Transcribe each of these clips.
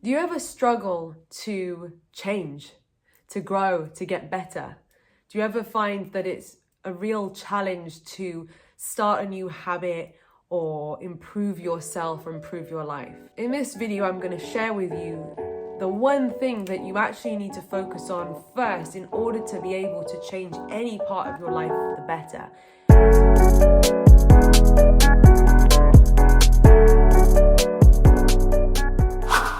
Do you ever struggle to change, to grow, to get better? Do you ever find that it's a real challenge to start a new habit or improve yourself or improve your life? In this video, I'm going to share with you the one thing that you actually need to focus on first in order to be able to change any part of your life for the better.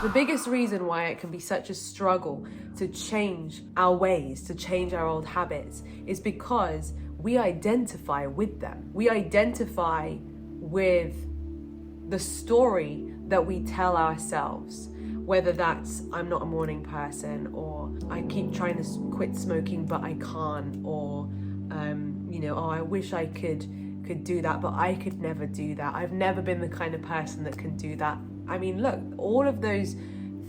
The biggest reason why it can be such a struggle to change our ways, to change our old habits, is because we identify with them. We identify with the story that we tell ourselves, whether that's I'm not a morning person, or I keep trying to quit smoking but I can't, or oh, I wish I could do that but I could never do that. I've never been the kind of person that can do that. I mean, look, all of those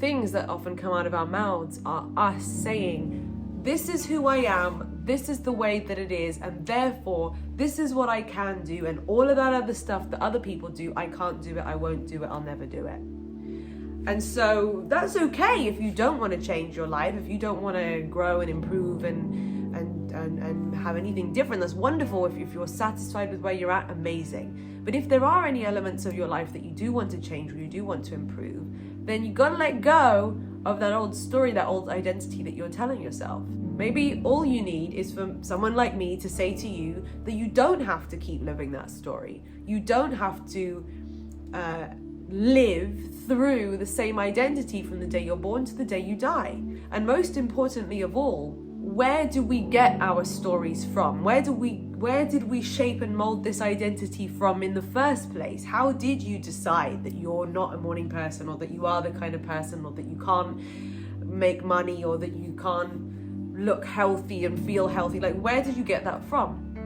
things that often come out of our mouths are us saying, this is who I am, this is the way that it is, and therefore this is what I can do, and all of that other stuff that other people do, I can't do it, I won't do it, I'll never do it. And so that's okay if you don't want to change your life, if you don't want to grow and improve and have anything different. That's wonderful. If you're satisfied with where you're at, amazing. But if there are any elements of your life that you do want to change or you do want to improve, then you gotta let go of that old story, that old identity that you're telling yourself. Maybe all you need is for someone like me to say to you that you don't have to keep living that story. You don't have to live through the same identity from the day you're born to the day you die. And most importantly of all, where do we get our stories from? Where did we shape and mold this identity from in the first place? How did you decide that you're not a morning person, or that you are the kind of person, or that you can't make money, or that you can't look healthy and feel healthy? Like, where did you get that from?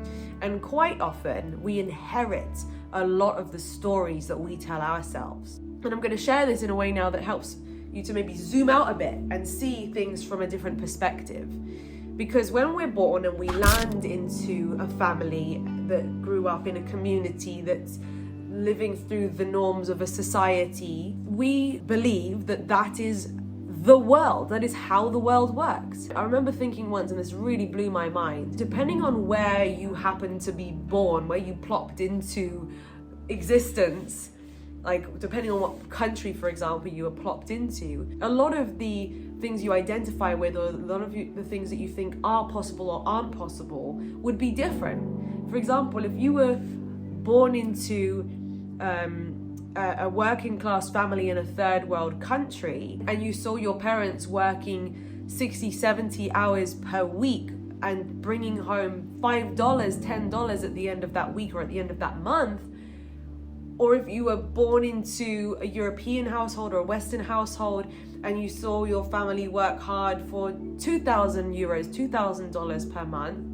And quite often we inherit a lot of the stories that we tell ourselves. And I'm going to share this in a way now that helps you to maybe zoom out a bit and see things from a different perspective. Because when we're born and we land into a family that grew up in a community that's living through the norms of a society, we believe that that is the world, that is how the world works. I remember thinking once, and this really blew my mind, depending on where you happen to be born, where you plopped into existence, like depending on what country, for example, you were plopped into, a lot of the things you identify with, or a lot of the things that you think are possible or aren't possible, would be different. For example, if you were born into a working class family in a third world country, and you saw your parents working 60, 70 hours per week and bringing home $5, $10 at the end of that week or at the end of that month, or if you were born into a European household or a Western household and you saw your family work hard for €2,000, $2,000 per month,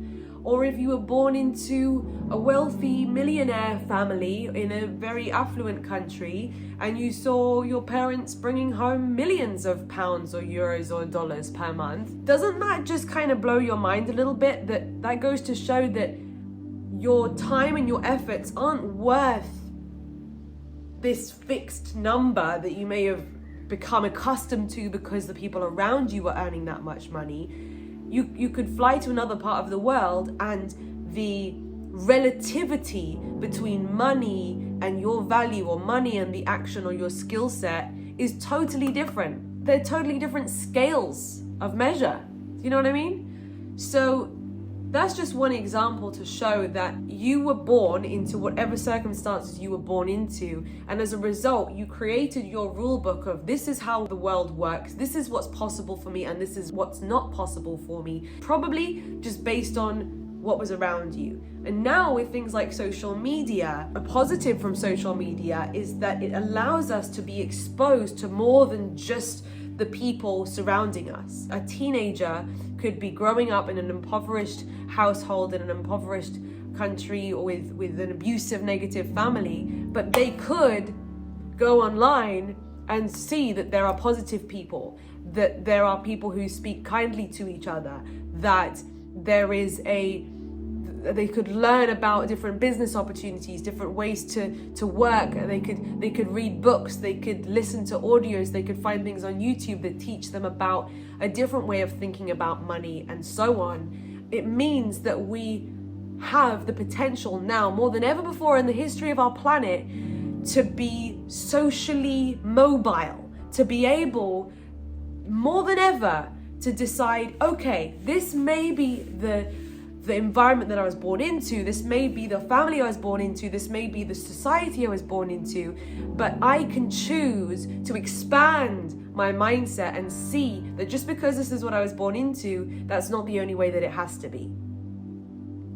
or if you were born into a wealthy millionaire family in a very affluent country and you saw your parents bringing home millions of pounds or euros or dollars per month, doesn't that just kind of blow your mind a little bit? That goes to show that your time and your efforts aren't worth this fixed number that you may have become accustomed to because the people around you were earning that much money. You could fly to another part of the world, and the relativity between money and your value, or money and the action or your skill set, is totally different. They're totally different scales of measure. You know what I mean? So that's just one example to show that you were born into whatever circumstances you were born into, and as a result, you created your rule book of this is how the world works, this is what's possible for me, and this is what's not possible for me, probably just based on what was around you. And now with things like social media, a positive from social media is that it allows us to be exposed to more than just the people surrounding us. A teenager could be growing up in an impoverished household in an impoverished country, or with an abusive, negative family, but they could go online and see that there are positive people, that there are people who speak kindly to each other, that there is They could learn about different business opportunities, different ways to work. They could read books, they could listen to audios, they could find things on YouTube that teach them about a different way of thinking about money and so on. It means that we have the potential now, more than ever before in the history of our planet, to be socially mobile, to be able, more than ever, to decide, okay, this may be the environment that I was born into, this may be the family I was born into, this may be the society I was born into, but I can choose to expand my mindset and see that just because this is what I was born into, that's not the only way that it has to be.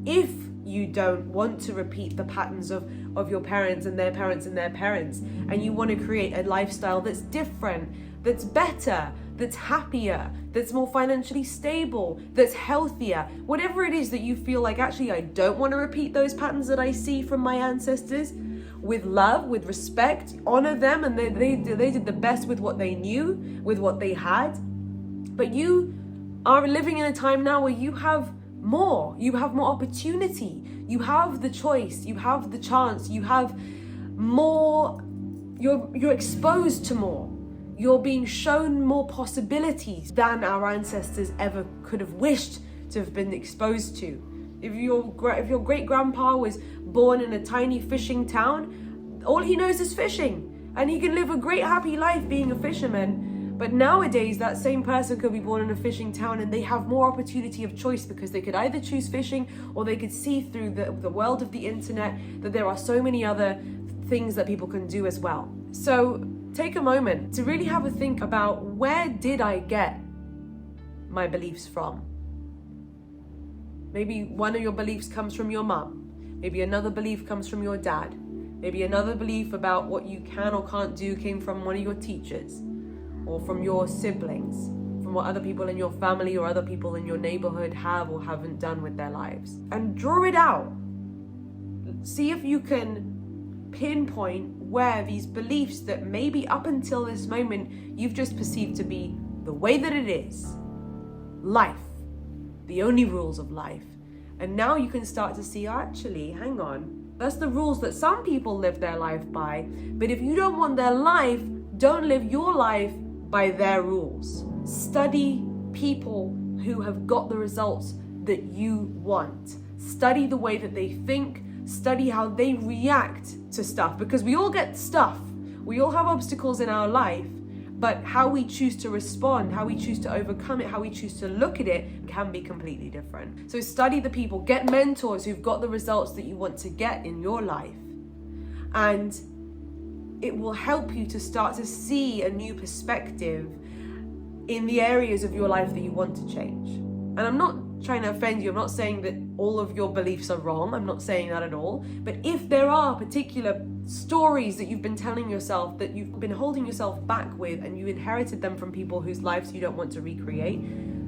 If you don't want to repeat the patterns of your parents and their parents and their parents, and you want to create a lifestyle that's different, that's better, that's happier, that's more financially stable, that's healthier, whatever it is that you feel like, actually, I don't want to repeat those patterns that I see from my ancestors, with love, with respect, honor them, and they did the best with what they knew, with what they had. But you are living in a time now where you have more opportunity, you have the choice, you have the chance, you have more, you're exposed to more. You're being shown more possibilities than our ancestors ever could have wished to have been exposed to. If your great-grandpa was born in a tiny fishing town, all he knows is fishing, and he can live a great happy life being a fisherman. But nowadays, that same person could be born in a fishing town and they have more opportunity of choice, because they could either choose fishing or they could see through the world of the internet that there are so many other things that people can do as well. So take a moment to really have a think about, where did I get my beliefs from? Maybe one of your beliefs comes from your mum. Maybe another belief comes from your dad. Maybe another belief about what you can or can't do came from one of your teachers, or from your siblings, from what other people in your family or other people in your neighborhood have or haven't done with their lives. And draw it out. See if you can pinpoint where these beliefs that maybe up until this moment you've just perceived to be the way that it is, life, the only rules of life. And now you can start to see, actually, hang on, that's the rules that some people live their life by. But if you don't want their life, don't live your life by their rules. Study people who have got the results that you want. Study the way that they think. Study how they react to stuff, because we all get stuff. We all have obstacles in our life, but how we choose to respond, how we choose to overcome it, how we choose to look at it can be completely different. So study the people, get mentors who've got the results that you want to get in your life. And it will help you to start to see a new perspective in the areas of your life that you want to change. And I'm not trying to offend you. I'm not saying that all of your beliefs are wrong. I'm not saying that at all. But if there are particular stories that you've been telling yourself, that you've been holding yourself back with, and you inherited them from people whose lives you don't want to recreate,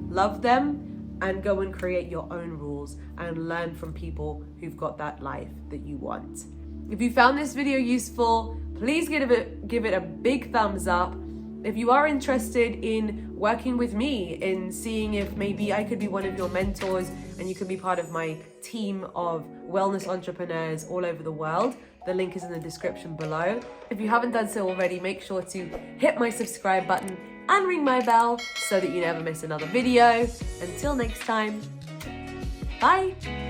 love them and go and create your own rules and learn from people who've got that life that you want. If you found this video useful, please give it a big thumbs up. If you are interested in working with me, in seeing if maybe I could be one of your mentors and you can be part of my team of wellness entrepreneurs all over the world, the link is in the description below. If you haven't done so already, make sure to hit my subscribe button and ring my bell so that you never miss another video. Until next time, bye.